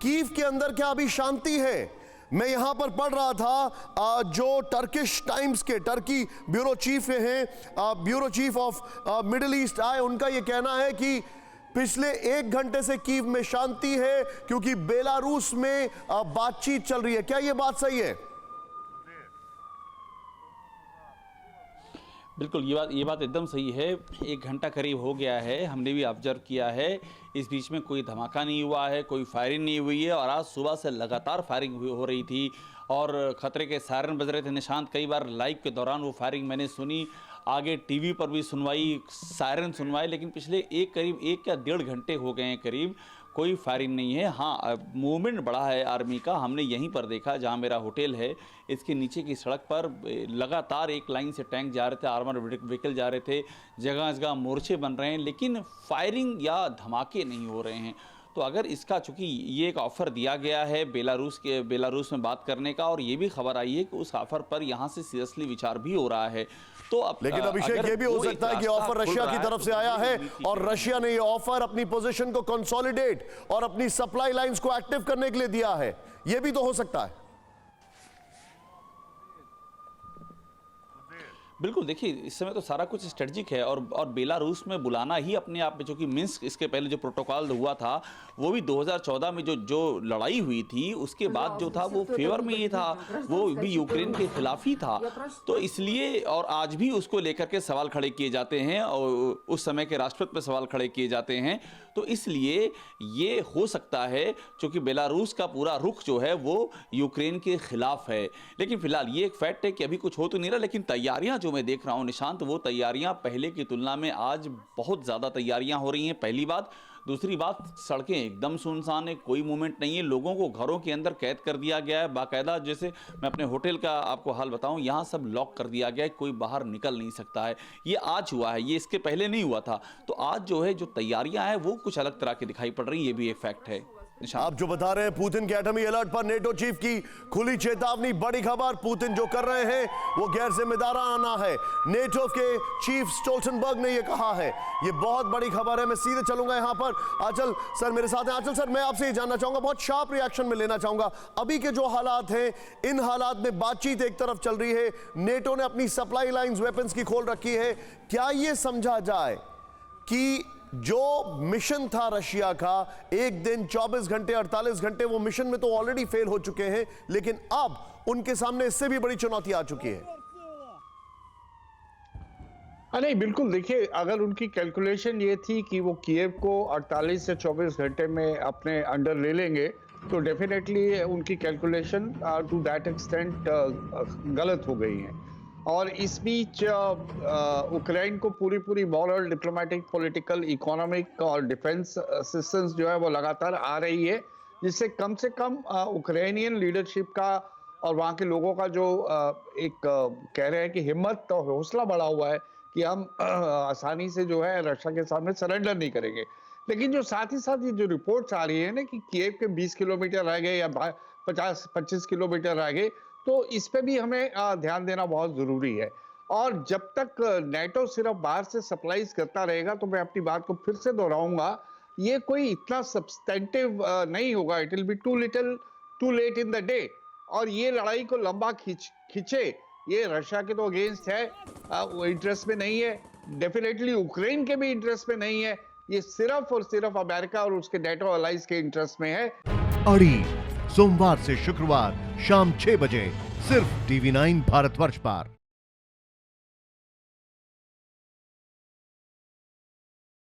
Kyiv के अंदर क्या अभी शांति है? मैं यहां पर पढ़ रहा था जो टर्किश टाइम्स के टर्की ब्यूरो चीफ हैं, bureau chief of middle east आए, उनका यह कहना है कि पिछले 1 घंटे से कीव में शांति है क्योंकि बेलारूस में बातचीत चल रही है। क्या यह बात सही है? बिल्कुल, ये बात एकदम सही है। 1 घंटा करीब हो गया है, हमने भी ऑब्जर्व किया है। इस बीच में कोई धमाका नहीं हुआ है, कोई फायरिंग नहीं हुई है और आज सुबह से लगातार फायरिंग हो रही थी और खतरे के सायरन बज रहे थे। निशांत, कई बार लाइव के दौरान वो फायरिंग मैंने सुनी, आगे टीवी पर भी सुनवाई, सायरन सुनवाई, लेकिन पिछले करीब 1 या 1.5 घंटे हो गए हैं करीब, कोई फायरिंग नहीं है। हाँ, मूवमेंट बढ़ा है आर्मी का, हमने यहीं पर देखा जहाँ मेरा होटल है, इसके नीचे की सड़क पर लगातार एक लाइन से टैंक जा रहे थे, आर्मर व्हीकल जा रहे थे, जगह जगह मोर्चे बन रहे हैं, लेकिन फायरिंग या धमाके नहीं हो रहे हैं। तो अगर इसका, चूंकि ये एक ऑफ़र दिया गया है बेलारूस में बात करने का, और ये भी खबर आई है कि उस ऑफ़र पर यहाँ से सीरियसली विचार भी हो रहा है। तो अब लेकिन अभिषेक, ये भी हो सकता है कि ऑफर रशिया की तरफ से आया है और रशिया ने ये ऑफर अपनी पोजीशन को कंसोलिडेट और अपनी सप्लाई लाइंस को एक्टिव करने के लिए दिया है। ये भी तो हो सकता है। बिल्कुल, देखिए इस समय तो सारा कुछ स्ट्रेटजिक है और बेलारूस में बुलाना ही अपने आप में, जो कि मिन्स्क इसके पहले जो प्रोटोकॉल हुआ था वो भी 2014 में जो लड़ाई हुई थी उसके बाद जो था वो फेवर में ये था, वो भी यूक्रेन के खिलाफ ही था। तो इसलिए, और आज भी उसको लेकर के सवाल खड़े किए जाते हैं और उस समय के राष्ट्रपति पर सवाल खड़े किए जाते हैं। तो इसलिए ये हो सकता है क्योंकि बेलारूस का पूरा रुख जो है वो यूक्रेन के खिलाफ है। लेकिन फिलहाल ये एक फैक्ट है कि अभी कुछ हो तो नहीं रहा, लेकिन तैयारियां जो मैं देख रहा हूं निशांत, वो तैयारियां पहले की तुलना में आज बहुत ज़्यादा तैयारियां हो रही हैं, पहली बात। दूसरी बात, सड़कें एकदम सुनसान है, कोई मूवमेंट नहीं है, लोगों को घरों के अंदर कैद कर दिया गया है बाकायदा। जैसे मैं अपने होटल का आपको हाल बताऊं, यहाँ सब लॉक कर दिया गया है, कोई बाहर निकल नहीं सकता है। ये आज हुआ है, ये इसके पहले नहीं हुआ था। तो आज जो है, जो तैयारियां हैं वो कुछ अलग तरह की दिखाई पड़ रही है, ये भी एक फैक्ट है। आप जो बता रहे हैं पुतिन के एटमी अलर्ट पर नेटो चीफ की खुली चेतावनी, बड़ी खबर। पुतिन जो कर रहे हैं वो गैर जिम्मेदाराना है, नेटो के चीफ स्टोल्टनबर्ग ने ये कहा है। ये बहुत बड़ी खबर है। मैं सीधे चलूंगा यहां पर, आंचल सर मेरे साथ हैं। आंचल सर, मैं आपसे ये जानना चाहूंगा, बहुत शार्प रिएक्शन में लेना चाहूंगा, अभी के जो हालात हैं, इन हालात में बातचीत एक तरफ चल रही है, नेटो ने अपनी सप्लाई लाइंस वेपन्स की खोल रखी है, क्या ये समझा जाए कि जो मिशन था रशिया का, 1 दिन 24 घंटे 48 घंटे, वो मिशन में तो ऑलरेडी फेल हो चुके हैं, लेकिन अब उनके सामने इससे भी बड़ी चुनौती आ चुकी है? नहीं, बिल्कुल, देखिए, अगर उनकी कैलकुलेशन ये थी कि वो कीव को 48 से 24 घंटे में अपने अंडर ले लेंगे, तो डेफिनेटली उनकी कैलकुलेशन टू दैट एक्सटेंट गलत हो गई है। और इस बीच उक्रेन को पूरी मॉरल, डिप्लोमेटिक, पॉलिटिकल, इकोनॉमिक और डिफेंस असिस्टेंस जो है वो लगातार आ रही है, जिससे कम से कम उक्रेनियन लीडरशिप का और वहाँ के लोगों का जो एक कह रहे हैं कि हिम्मत और हौसला बढ़ा हुआ है कि हम आसानी से जो है रशिया के सामने सरेंडर नहीं करेंगे। लेकिन जो साथ ही साथ ये जो रिपोर्ट्स आ रही है ना कि कीव के 20 किलोमीटर रह गए या 50-25 किलोमीटर रह गए, तो इस पे भी हमें ध्यान देना बहुत जरूरी है। और जब तक नेटो सिर्फ बाहर से सप्लाईज करता रहेगा, तो मैं अपनी बात को फिर से दोहराऊंगा, ये कोई इतना सब्सटेंटिव नहीं होगा। It will be too late in the day. और ये लड़ाई को लंबा खींचे, ये रशिया के तो अगेंस्ट है, वो इंटरेस्ट में नहीं है, डेफिनेटली यूक्रेन के भी इंटरेस्ट में नहीं है, ये सिर्फ और सिर्फ अमेरिका और उसके नेटो अलाइज के इंटरेस्ट में है। अड़ी सोमवार से शुक्रवार शाम 6 बजे सिर्फ TV9 भारतवर्ष पर।